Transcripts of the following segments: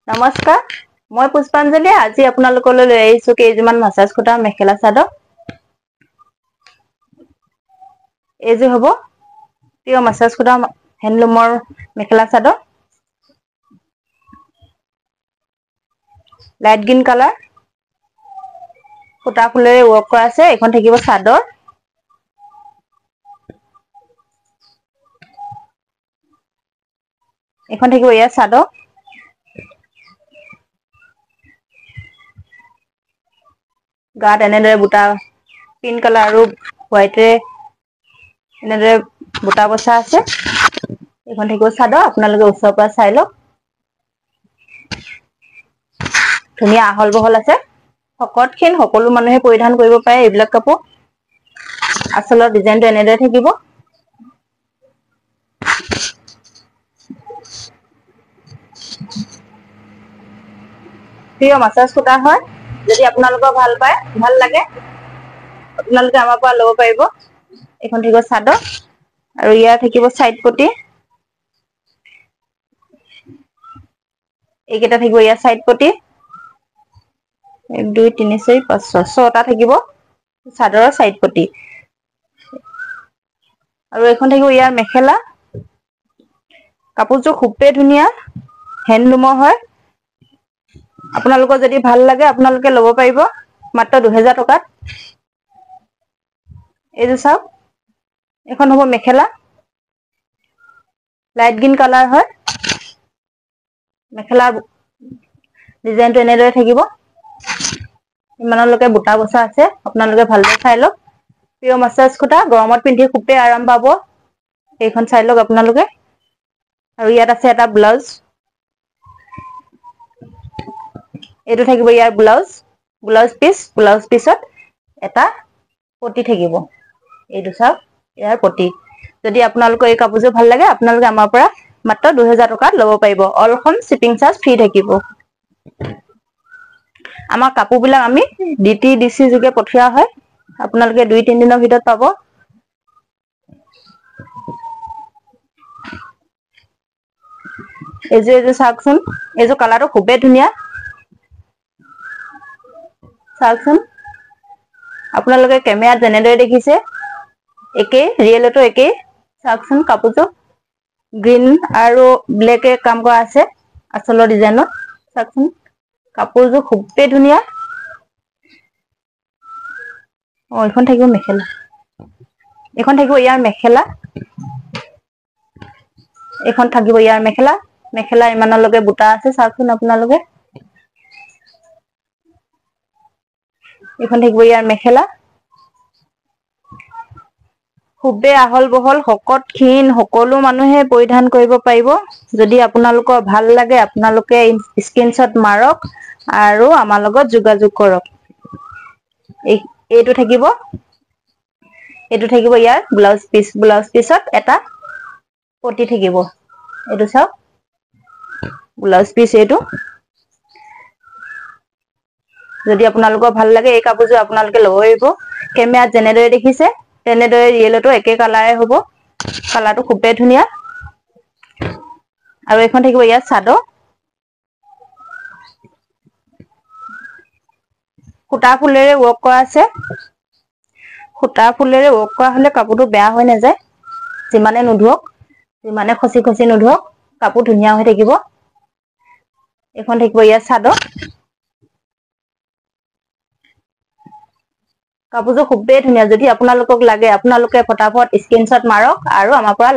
নমস্কাৰ, মই পুষ্পাঞ্জলি। আজি আপোনালোকলৈ লৈ আহিছো কেইযোৰমান মাছাজ খুটা মেখেলা চাদৰ। এইযোৰ হ'ব পিয়ৰ মাছাজ খুটা হেণ্ডলুমৰ mekhela chador. Light green colour সূতা ফুলেৰে ৱৰ্ক কৰা আছে। এইখন থাকিব চাদৰ। এইখন থাকিব ইয়াৰ চাদৰ। গাত এনেদৰে বুটা পিংক কালাৰ আৰু হোৱাইটে এনেদৰে বুটা বচা আছে। এইখন থাকিব চাদৰ। আপোনালোকে ওচৰৰ পৰা চাই লওক। ধুনীয়া আহল বহল আছে। শকত ক্ষীণ সকলো মানুহে পৰিধান কৰিব পাৰে এইবিলাক কাপোৰ। আচলৰ ডিজাইনটো এনেদৰে থাকিব। প্ৰিয় মাছাজ খুটা হয়। যদি আপোনালোকৰ ভাল লাগে আপোনালোকে আমাৰ পৰা ল'ব পাৰিব। এইখন থাকিব চাদৰ আৰু ইয়াৰ থাকিব চাইড পটি। এইকেইটা থাকিব ইয়াৰ চাইড পটি। 1 2 3 4 5 6 ছটা থাকিব চাদৰৰ চাইড পটি। আৰু এইখন থাকিব ইয়াৰ মেখেলা। কাপোৰযোৰ খুবেই ধুনীয়া হেণ্ডলুমৰ হয়। আপোনালোকৰ যদি ভাল লাগে আপোনালোকে ল'ব পাৰিব মাত্ৰ 2000 টকাত। এইযোৰ চাওক, এইখন হ'ব মেখেলা। লাইট গ্ৰীণ কালাৰ হয়। মেখেলা ডিজাইনটো এনেদৰে থাকিব। ইমানলৈকে বুটা বচা আছে। আপোনালোকে ভালদৰে চাই লওক। প্ৰিয় মাছাজ খুটা গৰমত পিন্ধি খুবেই আৰাম পাব। এইখন চাই লওক আপোনালোকে। আৰু ইয়াত আছে এটা ব্লাউজ। এইটো থাকিব ইয়াৰ ব্লাউজ পিছত এটা পটি থাকিব। এইটো চাওক ইয়াৰ পটি। যদি আপোনালোকৰ এই কাপোৰযোৰ ভাল লাগে আপোনালোকে আমাৰ পৰা মাত্ৰ 2000 টকাত ল'ব পাৰিব। All Assam shipping charge free থাকিব। আমাৰ কাপোৰ বিলাক আমি DTDC যোগে পঠিওৱা হয়। আপোনালোকে 2-3 দিনৰ ভিতৰত পাব। এইযোৰ চাওকচোন। এইযোৰ কালাৰটো খুবেই ধুনীয়া। চাওকচোন। আপোনালোকে কেমেৰাত যেনেদৰে দেখিছে একেই ৰিয়েলতো একেই। চাওকচোন কাপোৰযোৰ। গ্ৰীণ আৰু ব্লেকে কাম কৰা আছে আঁচলৰ ডিজাইনত। চাওকচোন কাপোৰযোৰ খুবেই ধুনীয়া। এইখন থাকিব মেখেলা। এইখন থাকিব ইয়াৰ মেখেলা। এইখন থাকিব ইয়াৰ মেখেলা। মেখেলা ইমানলৈকে বুটা আছে চাওকচোন আপোনালোকে। এইখন থাকিব ইয়াৰ মেখেলা। খুবেই আহল বহল শকত ক্ষীণ সকলো মানুহে পৰিধান কৰিব পাৰিব। যদি আপোনালোকৰ ভাল লাগে আপোনালোকে স্ক্ৰীনশ্বট মাৰক আৰু আমাৰ লগত যোগাযোগ কৰক। এইটো থাকিব ইয়াৰ ব্লাউজ পিছত এটা পটি থাকিব। এইটো চাওক ব্লাউজ পিচ এইটো। যদি আপোনালোকৰ ভাল লাগে এই কাপোৰযোৰ আপোনালোকে ল'ব পাৰিব। কেমেৰাত যেনেদৰে দেখিছে তেনেদৰে ৰিয়েলতো একে কালাৰে হ'ব। কালাৰটো খুবেই ধুনীয়া। আৰু এইখন থাকিব ইয়াত চাদৰ। সূতা ফুলেৰে ৱৰ্ক কৰা আছে। সূতা ফুলেৰে ৱৰ্ক কৰা হলে কাপোৰটো বেয়া হৈ নাযায়। যিমানে নোধুৱক, যিমানে খচি খচি নোধুৱক কাপোৰ ধুনীয়া হৈ থাকিব। এইখন থাকিব ইয়াৰ চাদৰ। কাপোৰযোৰ খুবেই ধুনীয়া। যদি আপোনালোকক লাগে আপোনালোকে ফটাফট স্ক্ৰীনশ্বট মাৰক আৰু আমাৰ পৰা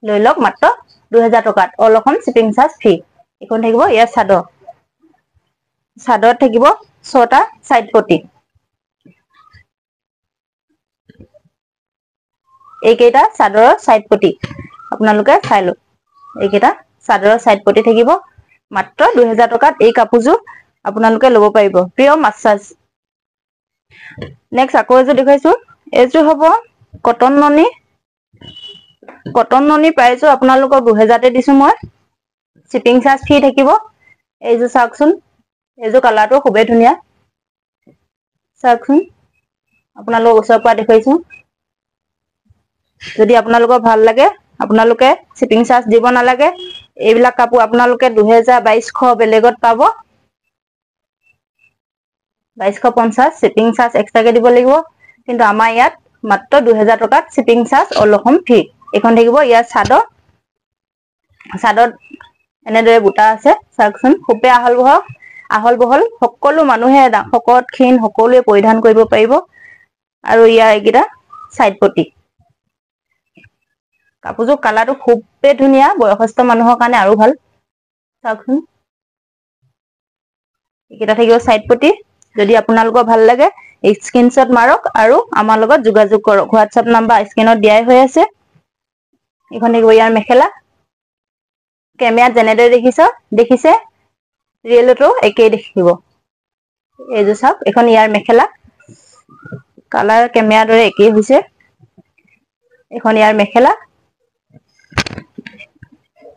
লৈ লওক মাত্ৰ 2000 টকাত। All Assam shipping charge free. এইখন থাকিব ইয়াৰ চাদৰ। চাদৰত থাকিব 6টা চাইড পটি। এইকেইটা চাদৰৰ চাইড পটি আপোনালোকে চাই লওক। এইকেইটা চাদৰৰ চাইড পটি থাকিব। মাত্ৰ 2000 টকাত এই কাপোৰযোৰ আপোনালোকে ল'ব পাৰিব। প্ৰিয় মাছাজ। নেক্সট আকৌ এযোৰ দেখুৱাইছো। এইযোৰ হ'ব কটন ননী। কটন ননী প্ৰাইচো আপোনালোকক 2000 দিছো মই। শ্বিপিং চাৰ্জ ফ্ৰী থাকিব। এইযোৰ চাওকচোন। এইযোৰ কালাৰটো খুবেই ধুনীয়া। চাওকচোন আপোনালোকক ওচৰৰ পৰা দেখুৱাইছো। যদি আপোনালোকৰ ভাল লাগে আপোনালোকে শ্বিপিং চাৰ্জ দিব নালাগে। এইবিলাক কাপোৰ আপোনালোকে 2200 বেলেগত পাব 2250 শিপিং চাৰ্জ এক্সট্ৰাকে দিব লাগিব কিন্তু আমাৰ ইয়াত মাত্ৰ 2000 টকাত shipping charge all Assam free এখন থাকিব ইয়াৰ চাদত এনেদৰে বুটা আছে চাওকচোন খুপে আহল বহল সকলো মানুহে শকত ক্ষীণ সকলোৱে পৰিধান কৰিব পাৰিব আৰু ইয়াৰ এইকেইটা সাইড পটি কাপোৰযোৰ কালাৰটো খুবই ধুনীয়া বয়সস্থ মানুহৰ কাৰণে আৰু ভাল চাওকচোন এইকেইটা থাকিব সাইড পটি যদি আপোনালোকৰ ভাল লাগে স্ক্ৰিনশ্বট মাৰক আৰু আমাৰ লগত যোগাযোগ কৰক হোৱাটছআপ নাম্বাৰ স্ক্ৰিনত দিয়াই হৈ আছে এখন থাকিব ইয়াৰ মেখেলা কেমেৰাত যেনেদৰে দেখিছে ৰিয়েলতো একেই দেখিব এইযোৰ চাওক এখন ইয়াৰ মেখেলা কালাৰ কেমেৰাৰ দৰে একেই হৈছে এখন ইয়াৰ মেখেলা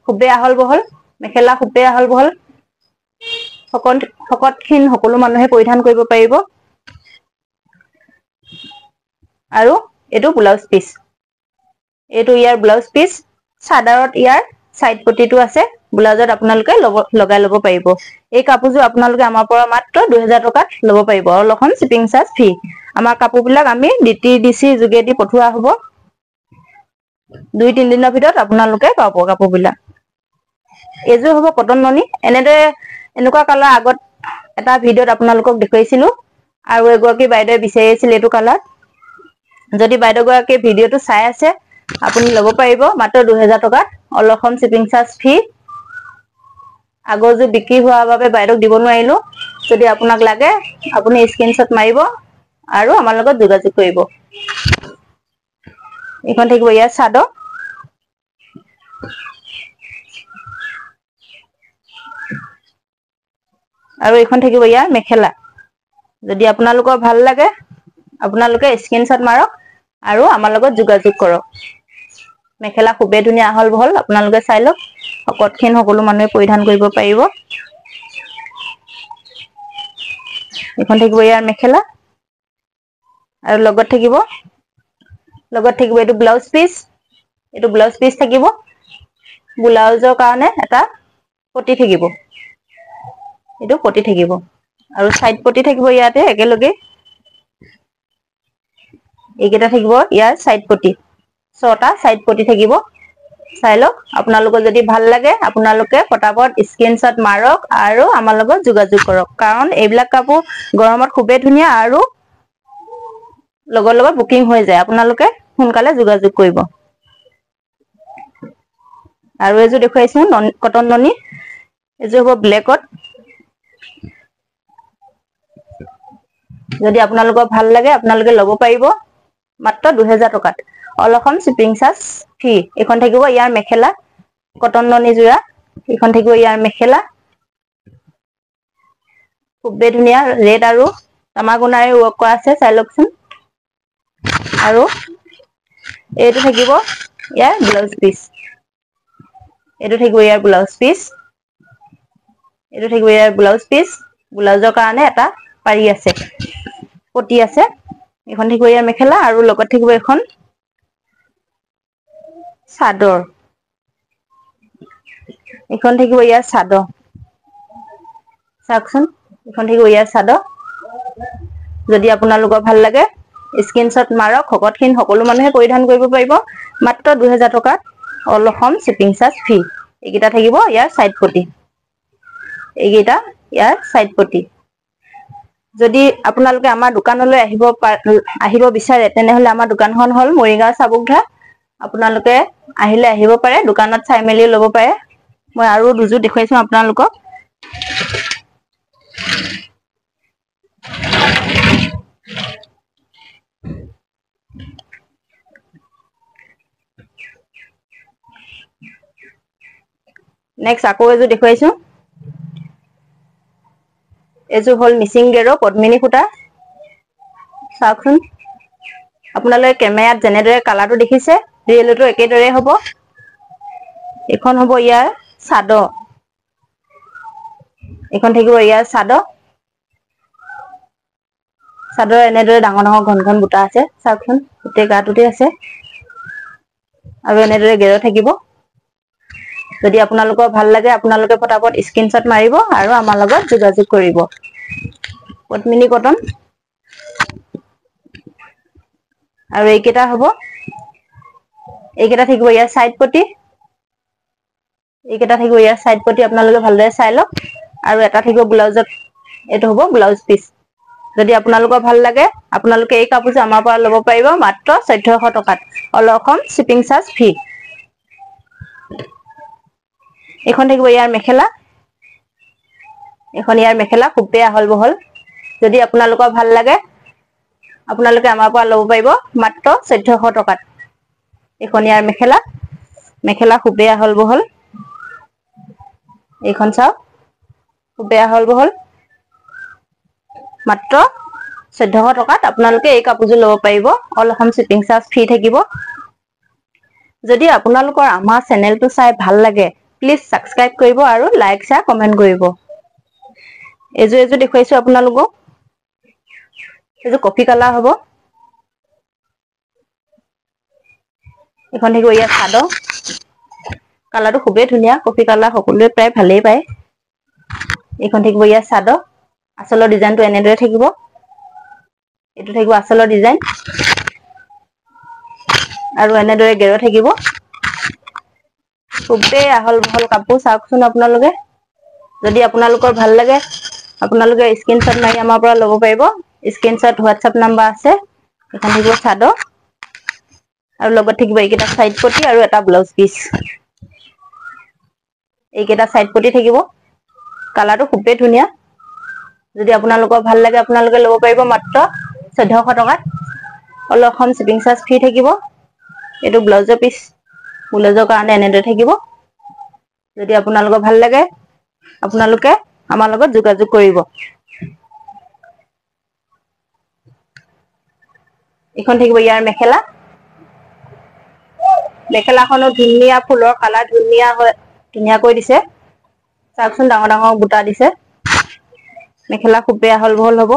খুবেই আহল বহল মেখেলা খুবেই আহল বহল শকত ক্ষীণ সকলো মানুহে পৰিধান কৰিব পাৰিব আৰু এইটো ব্লাউজ পিচ এইটো ইয়াৰ ব্লাউজ পিচ চাদৰত ইয়াৰ সাইড পটিটো আছে ব্লাউজত আপোনালোকে লগাই ল'ব পাৰিব এই কাপোৰযোৰ আপোনালোকে আমাৰ পৰা মাত্ৰ 2000 টকাত ল'ব পাৰিব আৰু লখন শিপিং চাৰ্জ ফ্ৰী আমাৰ কাপোৰবিলাক আমি DTDC যোগেদি পঠোৱা হ'ব 2-3 দিনৰ ভিতৰত আপোনালোকে পাব কাপোৰবিলাক এইযোৰ হ'ব কটন ননি এনেকুৱা কালাৰ আগত এটা ভিডিঅ'ত আপোনালোকক দেখুৱাইছিলো আৰু এগৰাকী বাইদেৱে বিচাৰি আছিল এইটো কালাৰ যদি বাইদেউ গৰাকী ভিডিঅ'টো চাই আছে আপুনি ল'ব পাৰিব মাত্ৰ 2000 টকাত all Assam shipping charge free আগৰযোৰ বিক্ৰী হোৱাৰ বাবে বাইদেউক দিব নোৱাৰিলো যদি আপোনাক লাগে আপুনি স্ক্ৰিনশ্বট মাৰিব আৰু আমাৰ লগত যোগাযোগ কৰিব এইখন থাকিব ইয়াৰ চাদৰ আৰু এইখন থাকিব ইয়াৰ মেখেলা যদি আপোনালোকৰ ভাল লাগে আপোনালোকে স্ক্ৰিনশ্বট মাৰক আৰু আমাৰ লগত যোগাযোগ কৰক মেখেলা খুবেই ধুনীয়া আহল বহল আপোনালোকে চাই লওক শকত ক্ষীণ সকলো মানুহে পৰিধান কৰিব পাৰিব এইখন থাকিব ইয়াৰ মেখেলা আৰু লগত থাকিব এইটো ব্লাউজ পিচ থাকিব ব্লাউজৰ কাৰণে এটা পটি থাকিব এইটো পটি থাকিব আৰু সাইড পটি থাকিব ইয়াতে একেলগে এইকেইটা থাকিব ইয়াৰ সাইড পটি 6টা সাইড পটি থাকিব চাই লওক আপোনালোকৰ যদি ভাল লাগে আপোনালোকে ফটাফট স্ক্ৰিনশ্বট মাৰক আৰু আমাৰ লগত যোগাযোগ কৰক কাৰণ এইবিলাক কাপোৰ গৰমত খুবেই ধুনীয়া আৰু লগত বুকিং হৈ যায় আপোনালোকে সোনকালে যোগাযোগ কৰিব আৰু এযোৰ দেখুৱাইছো কটন ননি এযোৰ হ'ব ব্লেকত যদি আপোনালোকৰ ভাল লাগে আপোনালোকে ল'ব পাৰিব মাত্ৰ 2000 টকাত all Assam shipping charge free এখন থাকিব ইয়াৰ মেখেলা কটন ননি যোৰা এখন থাকিব ইয়াৰ মেখেলা খুবেই ধুনীয়া ৰেড আৰু তামাগুনাৰে ৱৰ্ক কৰা আছে চাই লওকচোন আৰু এইটো থাকিব ইয়াৰ ব্লাউজ পিচ এইটো থাকিব ইয়াৰ ব্লাউজৰ কাৰণে এটা পাৰি আছে পটি আছে এখন থাকিব ইয়াৰ মেখেলা আৰু লগত থাকিব এখন চাদৰ এখন থাকিব ইয়াৰ চাদৰ চাওকচোন এখন থাকিব ইয়াৰ চাদৰ যদি আপোনালোকৰ ভাল লাগে স্ক্ৰিনশ্বট মাৰক শকত ক্ষীণ সকলো মানুহে পৰিধান কৰিব পাৰিব মাত্ৰ 2000 টকাত all Assam shipping charge free এইকেইটা থাকিব ইয়াৰ সাইড পটি যদি আপোনালোকে আমাৰ দোকানলৈ আহিব বিচাৰে তেনেহলে আমাৰ দোকানখন হল মৰিগাঁও চাবুকধা আপোনালোকে আহিব পাৰে দোকানত চাই মেলি ল'ব পাৰে মই আৰু দুযোৰ দেখুৱাইছো আপোনালোকক নেক্সট আকৌ এযোৰ দেখুৱাইছো এযোৰ হল মিচিং গেৰো পদ্মিনী সূতা চাওকচোন আপোনালোকে কেমেৰাত যেনেদৰে কালাৰটো দেখিছে ৰিয়েলতো একেদৰে হ'ব এখন হ'ব ইয়াৰ চাদৰ এখন থাকিব ইয়াৰ চাদৰ এনেদৰে ডাঙৰ ঘন বুটা আছে চাওকচোন গোটেই গাটোতে আছে আৰু এনেদৰে গেৰো থাকিব যদি আপোনালোকৰ ভাল লাগে আপোনালোকে ফটাফট স্ক্ৰীনশ্বট মাৰিব আৰু আমাৰ লগত যোগাযোগ কৰিব পদ্মিনী কটন আৰু এইকেইটা হ'ব এইকেইটা থাকিব ইয়াৰ সাইড পটি এইকেইটা থাকিব ইয়াৰ সাইড পটি আপোনালোকে ভালদৰে চাই লওক আৰু এটা থাকিব ব্লাউজত এটো হ'ব ব্লাউজ পিস যদি আপোনালোকৰ ভাল লাগে আপোনালোকে এই কাপোৰটো আমাৰ পৰা ল'ব পাৰিব মাত্ৰ 1400 টকাত all Assam shipping charge free এখন থাকিব ইয়াৰ মেখেলা এখন ইয়াৰ মেখেলা খুবেই আহল বহল যদি আপোনালোকৰ ভাল লাগে আপোনালোকে আমাৰ পৰা ল'ব পাৰিব মাত্ৰ 1400 টকাত এখন ইয়াৰ মেখেলা খুবেই আহল বহল এইখন চাও খুবেই আহল বহল মাত্ৰ 1400 টকাত আপোনালোকে এই কাপোৰটো ল'ব পাৰিব all Assam shipping charge free থাকিব যদি আপোনালোকৰ আমাৰ চেনেলটো চাই ভাল লাগে প্লিজ সাবস্ক্ৰাইব কৰিব আৰু লাইক শেয়াৰ কমেন্ট কৰিব এজো দেখুৱাইছো আপোনালোকক এজো কফি কালাৰ হ'ব এখন থাকিব ইয়াৰ সাদৰ কালাৰটো খুবেই ধুনীয়া কফি কালাৰ সকলোৱে প্ৰায় ভালেই পায় এখন থাকিব ইয়াৰ সাদৰ আচলৰ ডিজাইনটো এনেদৰে থাকিব এটো থাকিব আচলৰ ডিজাইন আৰু এনেদৰে গেৰ থাকিব খুবেই আহল বহল কাপোৰ চাওকচোন আপোনালোকে যদি আপোনালোকৰ ভাল লাগে আপোনালোকে স্ক্ৰীনশ্বট মাৰি আমাৰ পৰা ল'ব পাৰিব স্ক্ৰীনশ্বট হোৱাটছআপ নাম্বাৰ আছে এখন থাকিব সাদৰ আৰু লগত থাকিব এইকেইটা সাইড পটি আৰু এটা ব্লাউজ পিস এইকেইটা সাইড পটি থাকিব কালাৰটো খুবেই ধুনীয়া যদি আপোনালোকৰ ভাল লাগে আপোনালোকে ল'ব পাৰিব মাত্ৰ 1400 টকাত all Assam shipping charge free থাকিব এটো ব্লাউজৰ পিস ব্লাউজৰ কাৰণে এনেদৰে থাকিব যদি আপোনালোকৰ ভাল লাগে আপোনালোকে আমাৰ লগত যোগাযোগ কৰিব এখন থাকিব ইয়াৰ মেখেলাখনো ধুনীয়া ফুলৰ কালাৰ ধুনীয়াকৈ দিছে চাওকচোন ডাঙৰ ডাঙৰ বুটা দিছে মেখেলা খুবেই আহল বহল হ'ব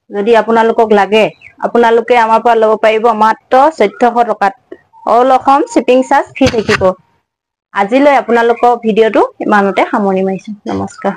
যদি আপোনালোকক লাগে আপোনালোকে আমাৰ পৰা ল'ব পাৰিব মাত্ৰ 1400 টকাত all Assam shipping charge free থাকিব আজিলৈ আপোনালোকৰ ভিডিঅ'টো ইমানতে সামৰণি মাৰিছো নমস্কাৰ